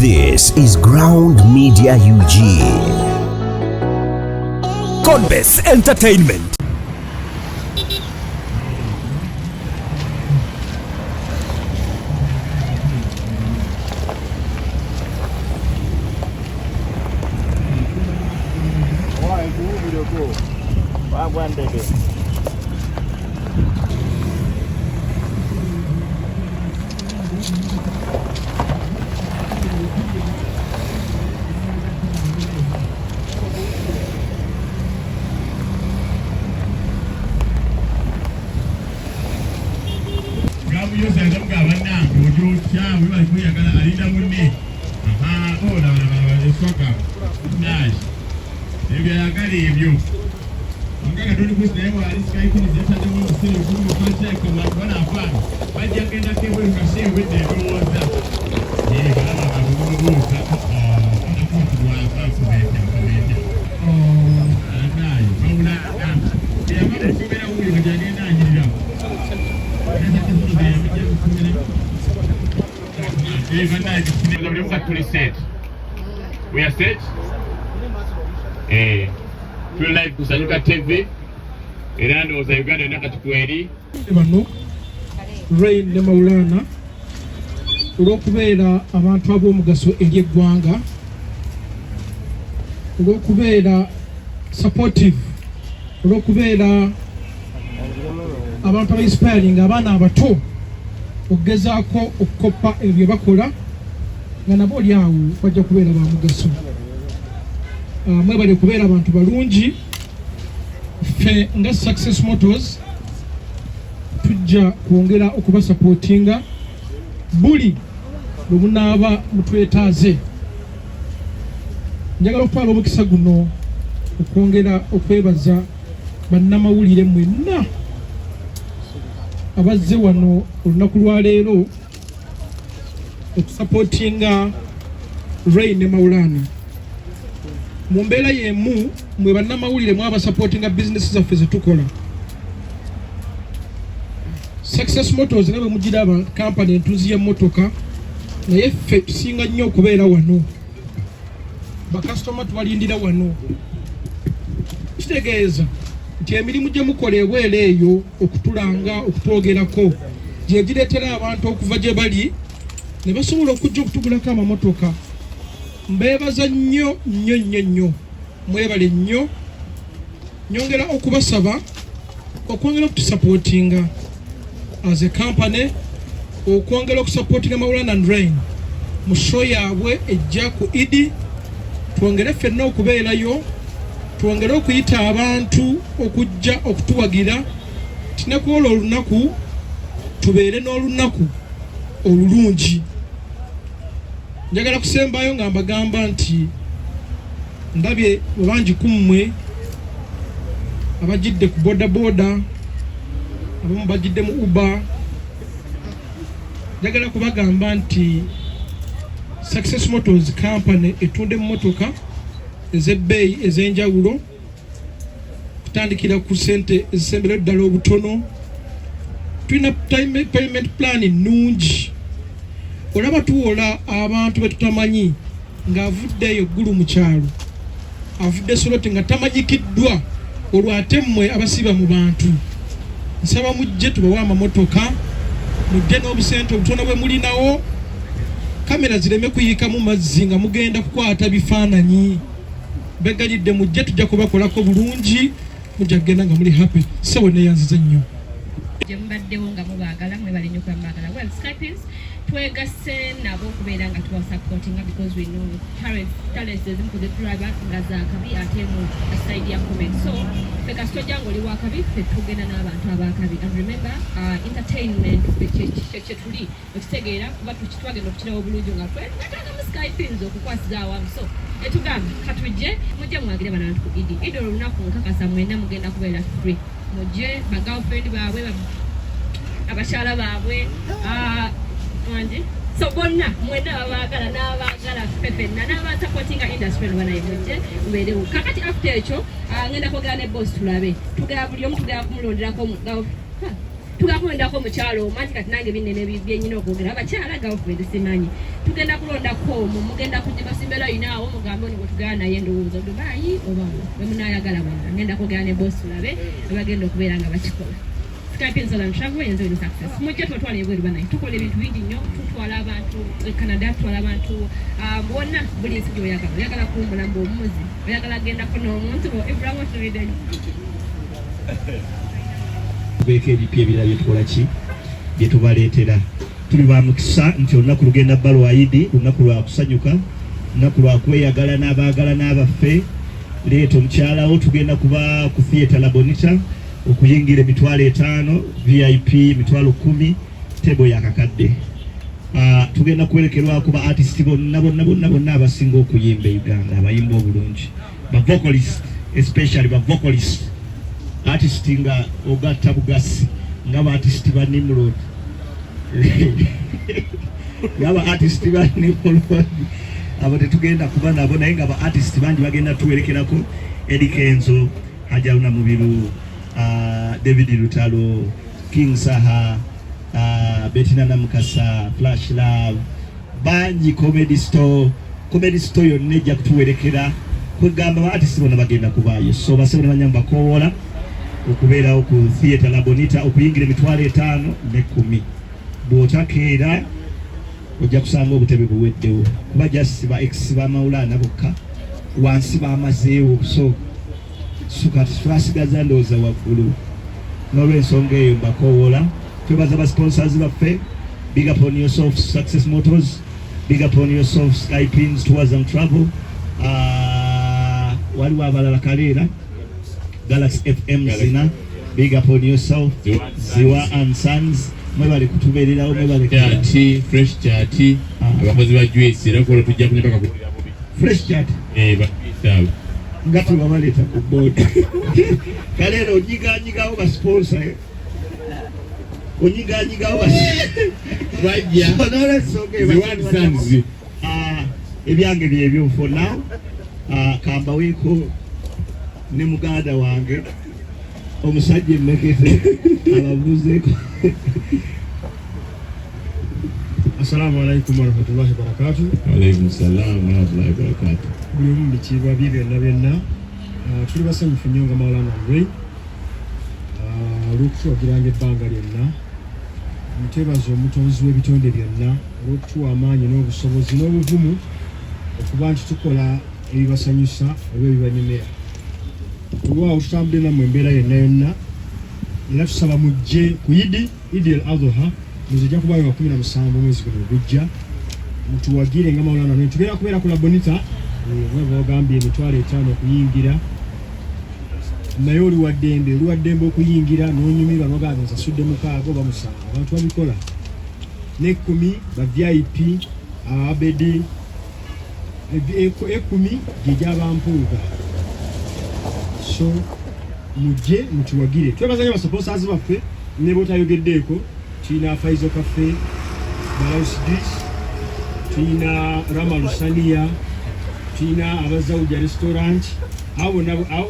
This is Ground Media UG. Conbest Entertainment. We are set. To live kusanyuka TV. Era oza Uganda naka tukweri. Bano Rain ne Maulana olw'okubeera abantu ab'omugaso eri eggwanga, olw'okubeera supportive, olw'okubeera abantu aba-inspiring abaana abato okugezaako okukoppa ebyo bakola nga nabo oli awo bajja kubeera ba mugaso. Mwebale okubeera abantu balungi. Ffe nga Success Motors tujja kwongera okubasupportinga buli lwe munaaba mutwetaaze. Njagala okutwala omukisa guno okwongera okwebaza bannamawulire mwenna abazze wano olunaku lwa leero okusupportinga Rain ne Maulana. Mu mbeera y'emu mwe bannamawulire mwabasupportinga bizinesi zaffe ze tukola. Success Motors nga bwe mugiraba kampani entuuzi y'emmotoka, naye ffe tusinga nnyo okubeera wano. Bakasitoma tubalindira wano. Kitegeeza nti emirimu gye mukola ebwera eyo okutulanga, okutwogerako, gye gireetera abantu okuva gye bali ne basobola okujja okutugulako amamotoka. Mbeebaza nnyo nnyo nnyo nnyo. Mwebale nnyo. Nyongera okubasaba okwongera okutusupportinga as a company, okwongera okusupportinga Maulana and Rain mu show yaabwe ejja ku Idi. Twongere ffenna okubeerayo, twongere okuyita abantu okujja okutuwagira tinakwola olunaku tubeere n'olunaku olulungi. Njagala kusembayo nga mbagamba nti ndabye bangi ku mmwe abajidde ku bodaboda, abamu bajidde mu Uber. Njagala kubagamba nti Success Motors Company etunda emmotoka ez'ebbeeyi ez'enjawulo kutandikira ku ssente ezisembera ddala obutono. Tulina payment plan nnungi. Olaba tuwola abantu betutamanyi ng'avuddeyo eggulu mu kyalo, avudde Soroti nga tamanyikiddwa, olwo ate mmwe abasiba mu bantu. Nsaba mujje tubawe amamotoka, mujje n'obusente obutono bwe mulinawo, kamera zireme kuyiika mu mazzi nga mugenda kukwata bifaananyi. Begalidde mujje tujja kubakolako bulungi, mujja kugenda nga muli happy. Sawa neeyanziza nnyo. Gye mubaddewo nga mubaagala mwebale nnyo kuba mubaagala. Well, Skypins twegasse nabo okubeera nga tubasupportinga because we know talents ezimu kuzitulaba nga zaakabi ate mu side ya comment. So ffe kasita ojja ng'oli wakabi, ffe tugenda n'abantu abakabi. And remember, entertainment kye tuli okitegeera kuba twagenda okukirawo bulungi nga twetagamu Skypins okukwasiza awamu. So etugamba katujje mujje mwagire banantu ku Idi. Idi olunaku nkakasa mwenna mugenda kubeera free. Mujje bagirlfriend baabwe abakyala baabwe so bonna mwena abaagala n'abaagala ffeffenna n'abasupportinga industry no banaye mujje mubeerewo. Kakati after ekyo ngenda kwogera ne boss tulabe tugaba buli omu tugaba kumulonderako tugakulondako mukyalo omanti kati nange binene byenyina okwogera abakyala gavumenti simanyi tugenda kulondako omwo mugenda basimba inaawo mugambe ono gwetugala naye ndowooza Dubai oba bemunayagala bonna ngenda kwogera ne bosi labe abagenda okubeera nga bakikola Skype and travel yenze with success mujje twatwala ebweru banayi tukola ebintu bingi nnyo tutwala abantu Canada tutwala abantu bonna buli nsi gy'oyagala kuwummula mbu omuzi oyagala gendako n'omuntu Ibrahim Oturidde tubeeko ebipya ebirala byetukola ki byetubaleetera tuli ba mukisa nti olunaku lugenda bbalwa Idi olunaku lwa kusanyuka olunaku lwa kweyagala n'abaagala n'abaffe leeta omukyalawo tugenda kuba ku theatre La Bonita okuyingira emitwalo 5 VIP emitwalo 10 tebo yakakadde tugenda kuwerekerwako ba artist bonna abasinga okuyimba Uganda abayimba obulungi ba vocalist especially ba vocalist artist nga ogatta bugasi nga ba artist ba Nimrod nga artist ba Nimrod abo tetugenda kuba nabo naye nga ba artist bangi bagenda tuwerekerako Eddie Kenzo Hajaruna Mubiru David Lutalo King Saha Bettina Namukasa Flash Love bangi comedy store yonna ejja kutuwerekera kwegamba ba artist bonna bagenda kubaayo so basabira banyamba kowola okubeerawo ku theatre La Bonita okuyingira emitwalo 5 ne 10 bw'otakeera ojja kusanga obutebe buweddewo kuba just ba ex ba Maulana bokka wansi bamazeewo so kati twasigaza ndowooza waggulu n'olw'ensonga eyo mbakoowola twebaza ba sponsors baffe big up on yourself Success Motors big up on yourself Skypins Tours and Travel waliwo abalala kaleera Galaxy FM zina big up on yourself Ziwa and Sons mwebale kutubeererawo mwebale Chati fresh chati abakozi ba juice era ko tujja kunyaka ku fresh chat bakitawo ngati babaleta ku board kaleero onyiganyigawo ba sponsor onyiganyigawo bajja Ziwa Sons ebyange byebyo for now kambaweeko ne muganda wange omusajja emmekeze ababuzeeko Assalamu alaikum warahmatullahi wabarakatuh. Alaikum salam warahmatullahi wabarakatuh. Buli omu bikiibwa bye byonna tuli basanyufu nnyo nga Maulana Andre olw'okutuwagiranga ebbanga lyonna muteebaza omutonzi w'ebitonde byonna olw'okutuwa amaanyi n'obusobozi n'obuvumu okuba nti tukola ebibasanyusa oba ebibanyumira olwawo tutambudde nammwe embeera yonna era tusaba mujje ku Idi el Adha muzijja kubayo 17 mwezi guno ogujja mutuwagire nga Maulana Andre tugenda kubeera ku La Bonita mweba ogambye emitwalo 5 okuyingira naye oli waddembe okuyingira n'onyumirwa n'ogambye nsasudde 6 oba 7 abantu babikola ne 10 ba VIP ababedi 10 gy'egyabampuuga so mujje mutuwagire twebazanya basaponsers baffe ne botayogeddeeko tulina Faizo Cafe Balaus Dis tulina Rama Lusania tulina Abazawuja Restaurant abo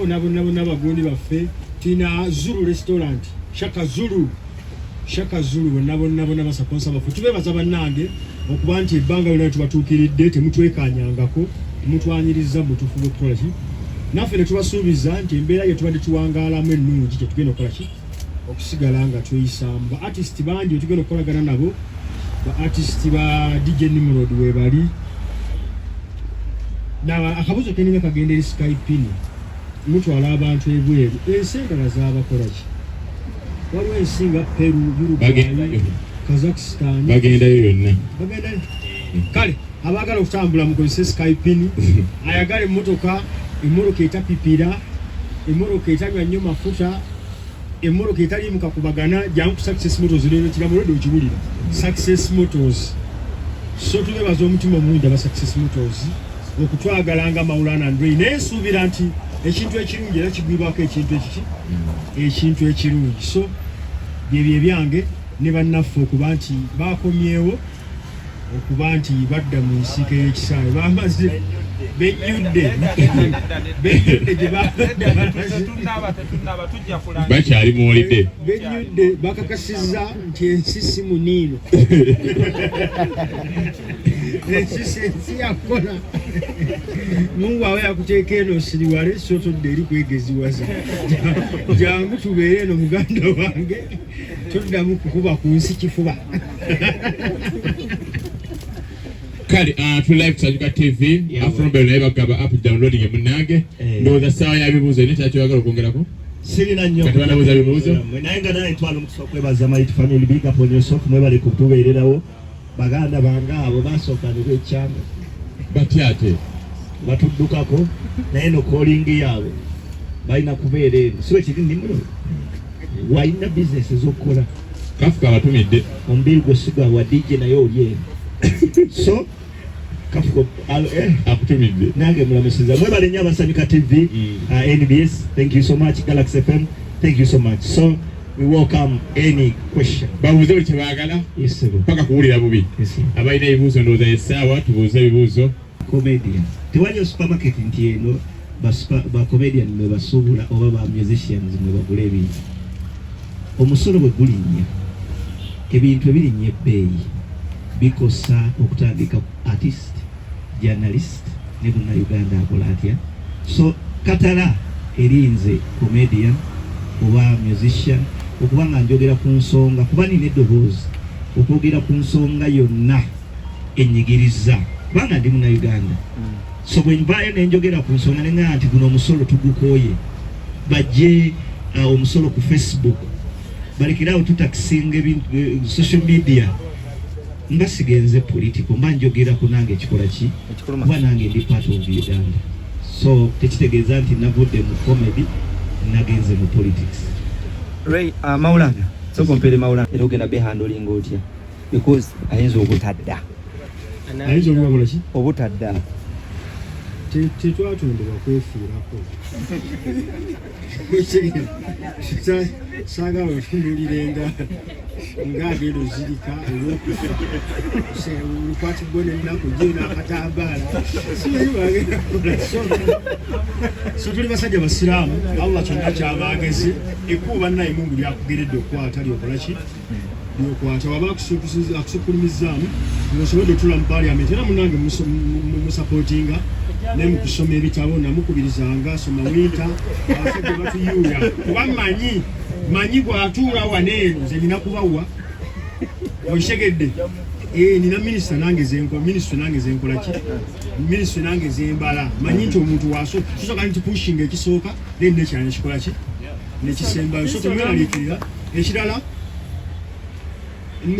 nabo bagundi baffe tulina Zulu Restaurant Shaka Zulu nabo basaponsa baffe tubebaza bannange okuba nti ebbanga lyonna tubatuukiridde temutwekanyangako temutwanyiriza mutufuba okukola ki naffe ne tubasuubiza nti embeera gye tubadde tuwangaalamu ennungi tetugenda okukola ki okusigala nga tweyisamu ba artist bangi tugenda okukolagana nabo ba artist ba DJ Nimrod webali akabuzo keninga kagenda eri Skype mutwala abantu ebweru ensi endala z'abakola ki waliwo ensi nga Peru Uruguay Kazakhstan bagendayo yonna kale abaagala okutambula mukozese Skype ayagala emmotoka etapipira emmotoka etanywa nnyo mafuta emmotoka etali mukakubagana jangu ku Success Motors lero kigambo lwedde okiwulira Success Motors so tubebaza omutima omulungi aba Success Motors okutwagalanga Maulana Andre naye nsuubira nti ekintu ekirungi era kigwibwako ekintu ekirungi so byebyo ebyange ne bannaffe okuba nti bakomyewo okuba nti badda mu nsiike y'ekisaawe bamaze bakyali muwulidde benyudde bakakasiza nti ensi si muniino ensi yakola Mungu awe yakuteeka eno osiriwale sotodde eri kwegeziwaza jangu tubeere eno muganda wange toddamu kukuba ku nsi kifuba kale tu live Kusanyuka TV afrombe naye bagaba app downloading munange ndowooza ssaawa y'abibuuzo ine kyakyoyagala okwongerako sirina nnyo kati banabuuza bibuuzo naye nga naye ntwala omukisa okwebaza Mighty Family big up on yourself mwebale kutubeererawo baganda bange abo basookanirwa ekyanga batya ate batuddukako naye no calling yaabwe balina kubeera eno siwe kiri nimuno walina business ez'okukola kafuka abatumidde omubiri gwe siga wa DJ naye oli eno so kafuko akutumidde nange mulamusiza mwebale nnyo Abasanyuka TV NBS thank you so much Galaxy FM thank you so much so we welcome any question babuuze buli kyebaagala yes sir paka kuwulira bubi abalina ebibuuzo ndowooza essaawa tubuuze ebibuuzo comedian tewaliyo supermarket nti eno ba comedian mwe basuubula oba ba musicians mwe bagula ebintu omusolo bwe gulinnya ebintu ebirinnya ebbeeyi bikosa okutandika artist journalist ne Bunnayuganda akola atya so katala erinze comedian oba musician okuba nga njogera ku nsonga kuba nina eddoboozi okwogera ku nsonga yonna enyigiriza kubanga ndi Munnayuganda so bwe nvaayo ne njogera ku nsonga ne ngamba nti guno omusolo tugukooye bajje omusolo ku Facebook balekerawo tutakisinga social media nga sigenze political mba njogerako nange ekikola ki kuba nange ndi part of Uganda so tekitegeeza nti navudde mu comedy nagenze mu politics Ray Maulana so compare Maulana era ogenda behandling otya because ayinza obutadda ayinza okubakola ki obutadda tetwatondebwa kwefiirako saagala otunulirenga ng'agenda ozirika olukwati gwe nennaku gyena akatambaala siwagenda kukola so tuli basajja basiraamu Allah kyonna kyabagezi ekkuba bannaye Mungu lyakugeredde okukwata lyokola ki lyokwata waba akusukkulumizaamu ng'osobodde otula mu parliament era munange musapootinga naye mu kusoma ebitabo namukubirizanga soma winta abasajja batuyuuya kuba manyi gwatuula waneeno nze nina kubawa okitegedde nina minisita nange zenkola ki minisita nange zembala manyi nti omuntu wasooka nti pushing ekisooka then nekyala nekikola ki nekisembayo so temweraliikirira ekirala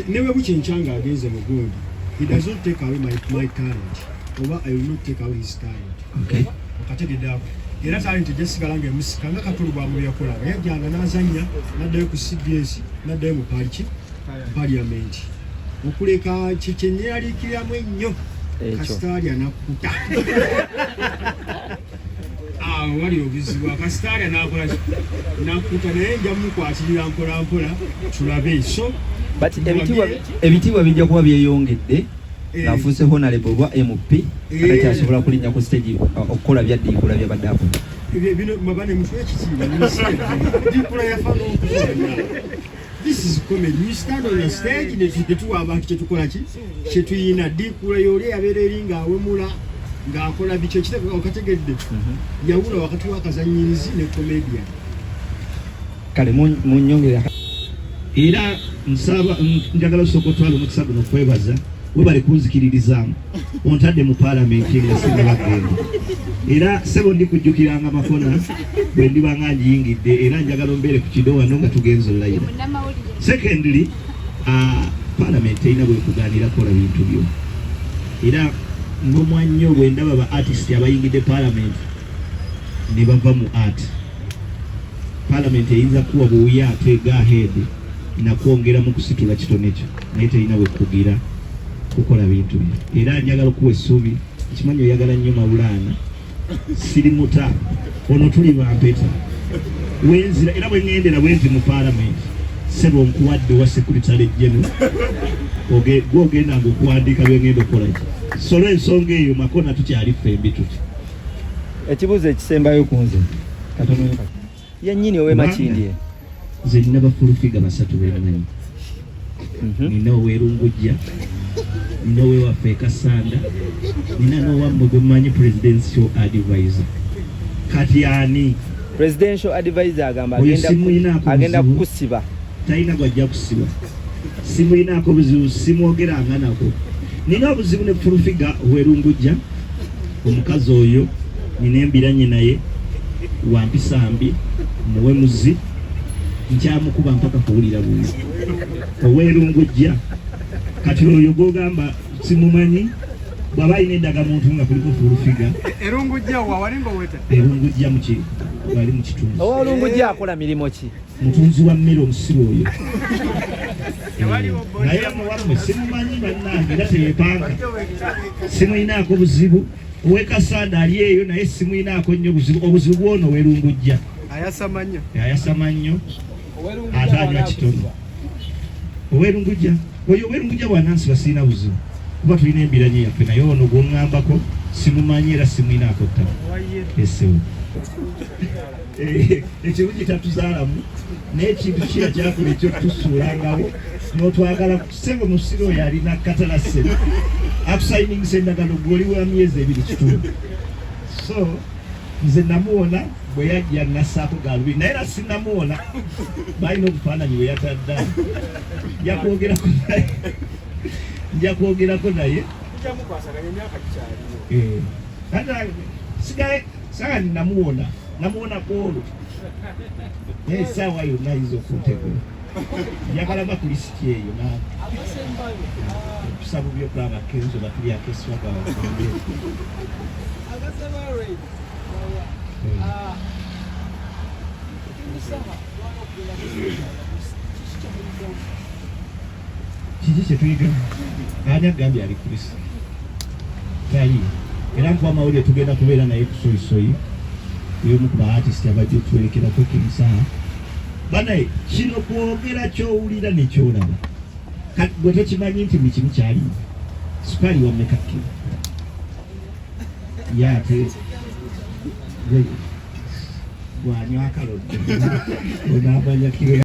newe bukyenkyanga agenze mu gundi he does not take away my talent oba I will not take away his talent okay okategedde ako era talent gyesigala nga emusika nga Katulu bwamuli yakolanga yajjanga n'azannya n'addayo ku CBS n'addayo mu parliament okuleka kyenyeraliikiriramu ennyo Kasitaalya nakkuta wali obuzibu Kasitaalya nakola nakkuta naye nja mukwatirira mpolampola tulabe so but ebitiibwa bijja kuba byeyongedde nafuuse honorable bwa MP atakyasobola kulinnya ku stage okukola byaddiikula byabadde akola bino mabane mutwe ekitiibwa diikula yafaana okukola this is comedy we stand on the stage netuwa abantu kyetukola ki kyetuyina diikula yoli yabeera eri ng'awemula ng'akola bikyo okategedde yawula wakati w'akazanyirizi ne comedian kale munyongera era nsaba njagala osooka otwala omukisa guno okwebaza we bali kunzikiririzaamu ontadde mu paalamenti nga singa bagenda era sebo ndi kujjukiranga amafona bwe ndiba nga njiyingidde era njagala ombeere ku kido wano nga tugenza olayira secondly paalamenti erina bwekugaanira kola bintu byo era ng'omwa nnyo bwe ndaba ba artist abayingidde paalamenti ne bava mu art paalamenti eyinza kuwa buuya ate go ahead nakwongera mu kusitula kitone kyo naye terina bwekugira kukola bintu byo era njagala okuwa essuubi ekimanyi oyagala nnyo Mawulana siri muta ono tuli bampeta wenzira era bwe ŋŋendera bwe nti mu paalamenti sebo nkuwadde wa secretary general gwogenda ng'okuwandiika byongenda okukola ki solo ensonga eyo makona tukyali fembi tuti ekibuuzo ekisembayo ku nze katono yennyini ow'emakindye nze nina bafulufiga basatu bemanyi nina owerungujja nina owewaffe ekasanda nina n'owammwe gwe mumanyi presidential advisor kati ani presidential advisor agamba agenda kukusiba talina gwajja kusiba simuyinaako buzibu simwogeranga nako nina obuzibu ne fulufiga owerungujja omukazi oyo nina embiranye naye wampisambi muwemuzi nkyamukuba mpaka kuwulira buyi owerungujja kati oyo gwogamba simumanyi bw'aba alina endagamuntu nga kuliko fulufiga erungujja wawalinga oweta erungujja wali mu kitunzi owolungujja akola mirimo ki mutunzi wa mmere omusibe oyo naye muwamme simumanyi bannange era teyepanga simuyinaako buzibu owekasanda ali eyo naye simuyinaako nnyo buzibu obuzibu bwono werungujja ayasama nnyo ate anywa kitono owerungujja oyo owerungujja bwanansiba sirina buzibu kuba tulina embiranye yaffe naye ono gw'oŋŋambako simumanyi era simuyinaako ttaka esewo ekirungi tatuzaalamu n'ekintu kiya kyakola ekyo tusuulangawo n'otwagala kusebe musiro oyo alina katala ssebe akusayiningisa endagano gwoli wa myezi 2.5 so nze namuwona bwe yajja nassaako galubiri naye era sinnamuwona balina obufaananyi bwe yatadda nja kwogerako naye sigaye saga namuwonako olwo naye essaawa yonna ayinza okuntegula yakalaba ku lisiti eyo tusabu byokulaba kenzo batulyako eswaga kiki kyetuyiga ani agambye ali kristo tali era nkuba amawulire tugenda kubeera naye kusoyisoyi y'omu ku baartist abajja otuwerekerako kimisaala banaye kino kwogera kyowulira nekyolaba gwe tokimanyi nti buli kimu kyalimu sukaali wammeka kiro yate gwanywa akalodde onaamanya kiro